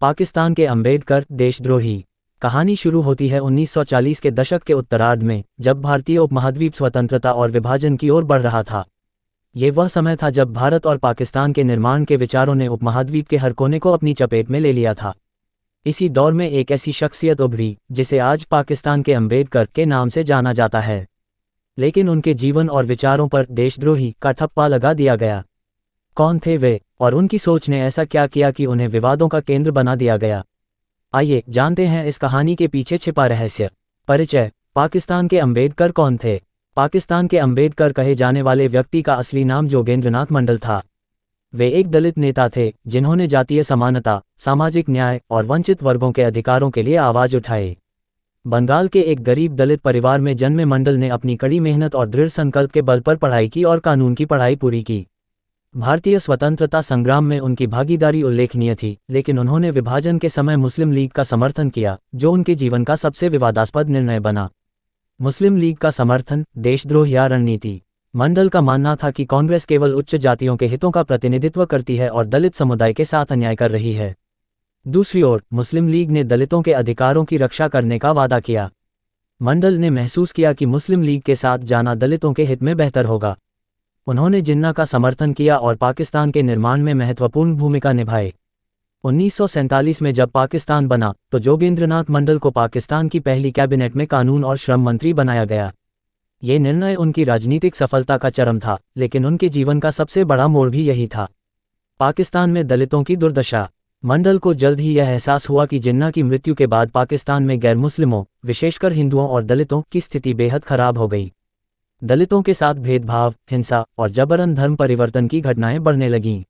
पाकिस्तान के अंबेडकर देशद्रोही। कहानी शुरू होती है 1940 के दशक के उत्तरार्ध में, जब भारतीय उपमहाद्वीप स्वतंत्रता और विभाजन की ओर बढ़ रहा था। ये वह समय था जब भारत और पाकिस्तान के निर्माण के विचारों ने उपमहाद्वीप के हर कोने को अपनी चपेट में ले लिया था। इसी दौर में एक ऐसी शख्सियत उभरी जिसे आज पाकिस्तान के अंबेडकर के नाम से जाना जाता है, लेकिन उनके जीवन और विचारों पर देशद्रोही का ठप्पा लगा दिया गया। कौन थे वे, और उनकी सोच ने ऐसा क्या किया कि उन्हें विवादों का केंद्र बना दिया गया? आइए जानते हैं इस कहानी के पीछे छिपा रहस्य। परिचय। पाकिस्तान के अंबेडकर कौन थे? पाकिस्तान के अंबेडकर कहे जाने वाले व्यक्ति का असली नाम जोगेंद्रनाथ मंडल था। वे एक दलित नेता थे जिन्होंने जातीय समानता, सामाजिक न्याय और वंचित वर्गों के अधिकारों के लिए आवाज उठाई। बंगाल के एक गरीब दलित परिवार में जन्मे मंडल ने अपनी कड़ी मेहनत और दृढ़ संकल्प के बल पर पढ़ाई की और कानून की पढ़ाई पूरी की। भारतीय स्वतंत्रता संग्राम में उनकी भागीदारी उल्लेखनीय थी, लेकिन उन्होंने विभाजन के समय मुस्लिम लीग का समर्थन किया, जो उनके जीवन का सबसे विवादास्पद निर्णय बना। मुस्लिम लीग का समर्थन, देशद्रोह या रणनीति। मंडल का मानना था कि कांग्रेस केवल उच्च जातियों के हितों का प्रतिनिधित्व करती है और दलित समुदाय के साथ अन्याय कर रही है। दूसरी ओर, मुस्लिम लीग ने दलितों के अधिकारों की रक्षा करने का वादा किया। मंडल ने महसूस किया कि मुस्लिम लीग के साथ जाना दलितों के हित में बेहतर होगा। उन्होंने जिन्ना का समर्थन किया और पाकिस्तान के निर्माण में महत्वपूर्ण भूमिका निभाई। 1947 में जब पाकिस्तान बना तो जोगेंद्रनाथ मंडल को पाकिस्तान की पहली कैबिनेट में कानून और श्रम मंत्री बनाया गया। ये निर्णय उनकी राजनीतिक सफलता का चरम था, लेकिन उनके जीवन का सबसे बड़ा मोड़ भी यही था। पाकिस्तान में दलितों की दुर्दशा। मंडल को जल्द ही यह एहसास हुआ कि जिन्ना की मृत्यु के बाद पाकिस्तान में गैर मुस्लिमों, विशेषकर हिंदुओं और दलितों की स्थिति बेहद खराब हो गई। दलितों के साथ भेदभाव, हिंसा और जबरन धर्म परिवर्तन की घटनाएं बढ़ने लगीं।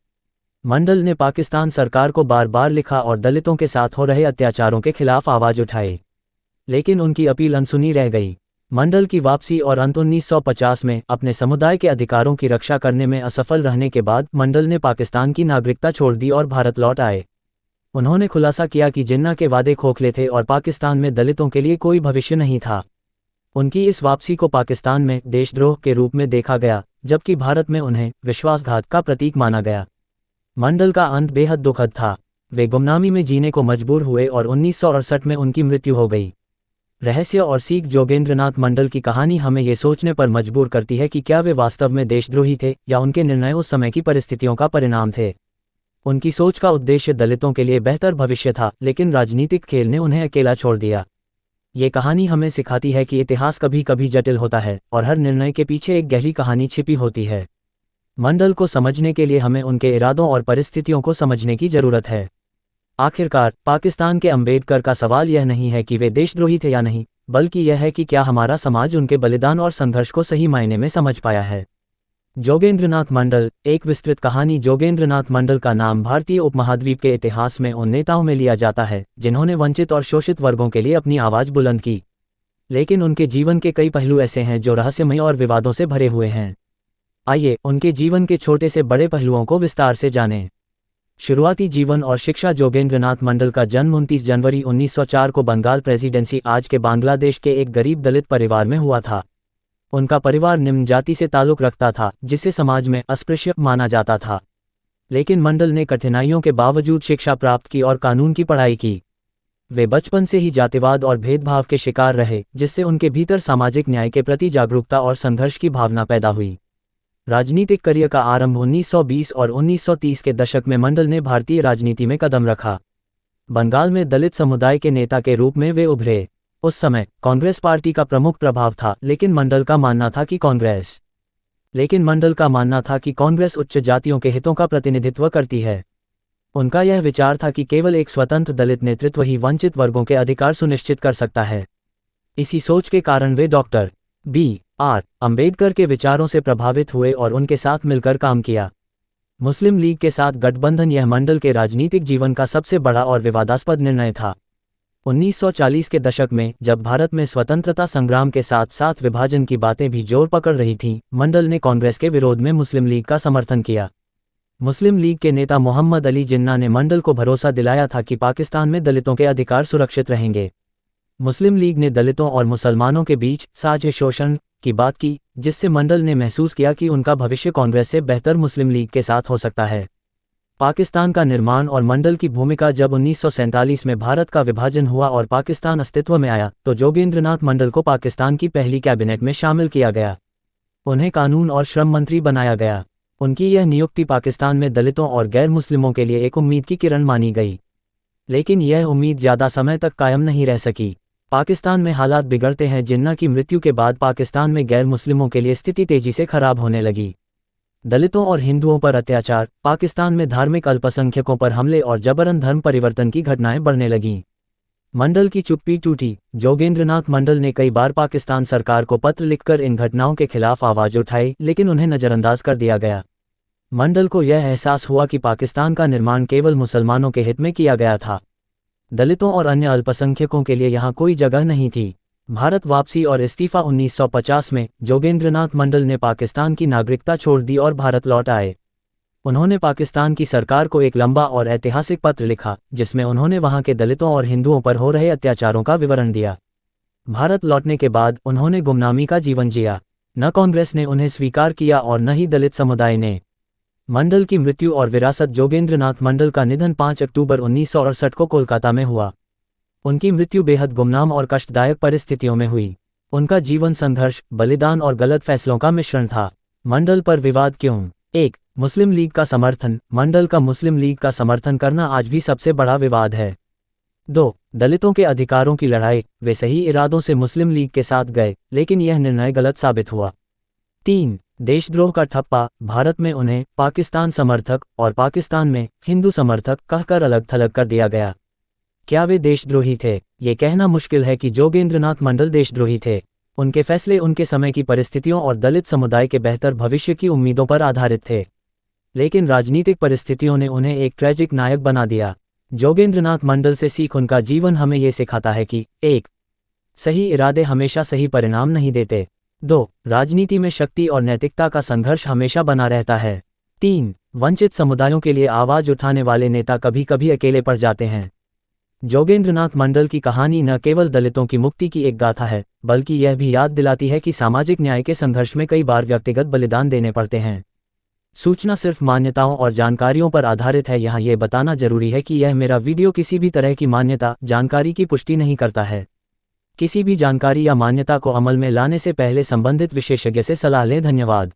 मंडल ने पाकिस्तान सरकार को बार बार लिखा और दलितों के साथ हो रहे अत्याचारों के खिलाफ आवाज उठाई, लेकिन उनकी अपील अनसुनी रह गई। मंडल की वापसी और अंत 1950 में अपने समुदाय के अधिकारों की रक्षा करने में असफल रहने के बाद मंडल ने पाकिस्तान की नागरिकता छोड़ दी और भारत लौट आए। उन्होंने खुलासा किया कि जिन्ना के वादे खोखले थे और पाकिस्तान में दलितों के लिए कोई भविष्य नहीं था। उनकी इस वापसी को पाकिस्तान में देशद्रोह के रूप में देखा गया, जबकि भारत में उन्हें विश्वासघात का प्रतीक माना गया। मंडल का अंत बेहद दुखद था। वे गुमनामी में जीने को मजबूर हुए और 1968 में उनकी मृत्यु हो गई। रहस्य और सीख। जोगेंद्रनाथ मंडल की कहानी हमें ये सोचने पर मजबूर करती है कि क्या वे वास्तव में देशद्रोही थे या उनके निर्णय उस समय की परिस्थितियों का परिणाम थे। उनकी सोच का उद्देश्य दलितों के लिए बेहतर भविष्य था, लेकिन राजनीतिक खेल ने उन्हें अकेला छोड़ दिया। ये कहानी हमें सिखाती है कि इतिहास कभी कभी जटिल होता है और हर निर्णय के पीछे एक गहरी कहानी छिपी होती है। मंडल को समझने के लिए हमें उनके इरादों और परिस्थितियों को समझने की जरूरत है। आखिरकार, पाकिस्तान के अंबेडकर का सवाल यह नहीं है कि वे देशद्रोही थे या नहीं, बल्कि यह है कि क्या हमारा समाज उनके बलिदान और संघर्ष को सही मायने में समझ पाया है। जोगेंद्रनाथ मंडल, एक विस्तृत कहानी। जोगेंद्रनाथ मंडल का नाम भारतीय उपमहाद्वीप के इतिहास में उन नेताओं में लिया जाता है जिन्होंने वंचित और शोषित वर्गों के लिए अपनी आवाज बुलंद की, लेकिन उनके जीवन के कई पहलू ऐसे हैं जो रहस्यमय और विवादों से भरे हुए हैं। आइए उनके जीवन के छोटे से बड़े पहलुओं को विस्तार से जानें। शुरुआती जीवन और शिक्षा। जोगेंद्रनाथ मंडल का जन्म 29 जनवरी 1904 को बंगाल प्रेसिडेंसी, आज के बांग्लादेश के एक गरीब दलित परिवार में हुआ था। उनका परिवार निम्न जाति से ताल्लुक रखता था, जिसे समाज में अस्पृश्य माना जाता था। लेकिन मंडल ने कठिनाइयों के बावजूद शिक्षा प्राप्त की और कानून की पढ़ाई की। वे बचपन से ही जातिवाद और भेदभाव के शिकार रहे, जिससे उनके भीतर सामाजिक न्याय के प्रति जागरूकता और संघर्ष की भावना पैदा हुई। राजनीतिक करियर का आरंभ 1920 और 1930 के दशक में मंडल ने भारतीय राजनीति में कदम रखा। बंगाल में दलित समुदाय के नेता के रूप में वे उभरे। उस समय कांग्रेस पार्टी का प्रमुख प्रभाव था, लेकिन मंडल का मानना था कि कांग्रेस उच्च जातियों के हितों का प्रतिनिधित्व करती है। उनका यह विचार था कि केवल एक स्वतंत्र दलित नेतृत्व ही वंचित वर्गों के अधिकार सुनिश्चित कर सकता है। इसी सोच के कारण वे डॉक्टर B.R. अंबेडकर के विचारों से प्रभावित हुए और उनके साथ मिलकर काम किया। मुस्लिम लीग के साथ गठबंधन यह मंडल के राजनीतिक जीवन का सबसे बड़ा और विवादास्पद निर्णय था। 1940 के दशक में, जब भारत में स्वतंत्रता संग्राम के साथ साथ विभाजन की बातें भी जोर पकड़ रही थीं, मंडल ने कांग्रेस के विरोध में मुस्लिम लीग का समर्थन किया। मुस्लिम लीग के नेता मोहम्मद अली जिन्ना ने मंडल को भरोसा दिलाया था कि पाकिस्तान में दलितों के अधिकार सुरक्षित रहेंगे। मुस्लिम लीग ने दलितों और मुसलमानों के बीच साझे शोषण की बात की, जिससे मंडल ने महसूस किया कि उनका भविष्य कांग्रेस से बेहतर मुस्लिम लीग के साथ हो सकता है। पाकिस्तान का निर्माण और मंडल की भूमिका। जब 1947 में भारत का विभाजन हुआ और पाकिस्तान अस्तित्व में आया तो जोगेंद्रनाथ मंडल को पाकिस्तान की पहली कैबिनेट में शामिल किया गया। उन्हें कानून और श्रम मंत्री बनाया गया। उनकी यह नियुक्ति पाकिस्तान में दलितों और गैर मुस्लिमों के लिए एक उम्मीद की किरण मानी गई। लेकिन यह उम्मीद ज़्यादा समय तक कायम नहीं रह सकी। पाकिस्तान में हालात बिगड़ते हैं। जिन्ना की मृत्यु के बाद पाकिस्तान में गैर मुस्लिमों के लिए स्थिति तेजी से खराब होने लगी। दलितों और हिंदुओं पर अत्याचार, पाकिस्तान में धार्मिक अल्पसंख्यकों पर हमले और जबरन धर्म परिवर्तन की घटनाएं बढ़ने लगीं। मंडल की चुप्पी टूटी। जोगेंद्रनाथ मंडल ने कई बार पाकिस्तान सरकार को पत्र लिखकर इन घटनाओं के खिलाफ आवाज उठाई, लेकिन उन्हें नज़रअंदाज कर दिया गया। मंडल को यह एहसास हुआ कि पाकिस्तान का निर्माण केवल मुसलमानों के हित में किया गया था। दलितों और अन्य अल्पसंख्यकों के लिए यहाँ कोई जगह नहीं थी। भारत वापसी और इस्तीफा। 1950 में जोगेंद्रनाथ मंडल ने पाकिस्तान की नागरिकता छोड़ दी और भारत लौट आए। उन्होंने पाकिस्तान की सरकार को एक लंबा और ऐतिहासिक पत्र लिखा, जिसमें उन्होंने वहां के दलितों और हिंदुओं पर हो रहे अत्याचारों का विवरण दिया। भारत लौटने के बाद उन्होंने गुमनामी का जीवन जिया। न कांग्रेस ने उन्हें स्वीकार किया और न ही दलित समुदाय ने। मंडल की मृत्यु और विरासत। जोगेंद्रनाथ मंडल का निधन 5 अक्टूबर 1968 को कोलकाता में हुआ। उनकी मृत्यु बेहद गुमनाम और कष्टदायक परिस्थितियों में हुई। उनका जीवन संघर्ष, बलिदान और गलत फैसलों का मिश्रण था। मंडल पर विवाद क्यों? 1. मुस्लिम लीग का समर्थन। मंडल का मुस्लिम लीग का समर्थन करना आज भी सबसे बड़ा विवाद है। 2. दलितों के अधिकारों की लड़ाई। वे सही इरादों से मुस्लिम लीग के साथ गए, लेकिन यह निर्णय गलत साबित हुआ। 3. देशद्रोह का ठप्पा। भारत में उन्हें पाकिस्तान समर्थक और पाकिस्तान में हिंदू समर्थक कहकर अलग थलग कर दिया गया। क्या वे देशद्रोही थे? ये कहना मुश्किल है कि जोगेंद्रनाथ मंडल देशद्रोही थे। उनके फैसले उनके समय की परिस्थितियों और दलित समुदाय के बेहतर भविष्य की उम्मीदों पर आधारित थे। लेकिन राजनीतिक परिस्थितियों ने उन्हें एक ट्रैजिक नायक बना दिया। जोगेंद्रनाथ मंडल से सीख। उनका जीवन हमें ये सिखाता है कि 1. सही इरादे हमेशा सही परिणाम नहीं देते। 2. राजनीति में शक्ति और नैतिकता का संघर्ष हमेशा बना रहता है। 3. वंचित समुदायों के लिए आवाज उठाने वाले नेता कभी कभी अकेले पड़ जाते हैं। जोगेंद्रनाथ मंडल की कहानी न केवल दलितों की मुक्ति की एक गाथा है, बल्कि यह भी याद दिलाती है कि सामाजिक न्याय के संघर्ष में कई बार व्यक्तिगत बलिदान देने पड़ते हैं। सूचना सिर्फ मान्यताओं और जानकारियों पर आधारित है। यहाँ ये बताना जरूरी है कि यह मेरा वीडियो किसी भी तरह की मान्यता, जानकारी की पुष्टि नहीं करता है। किसी भी जानकारी या मान्यता को अमल में लाने से पहले संबंधित विशेषज्ञ से सलाह लें। धन्यवाद।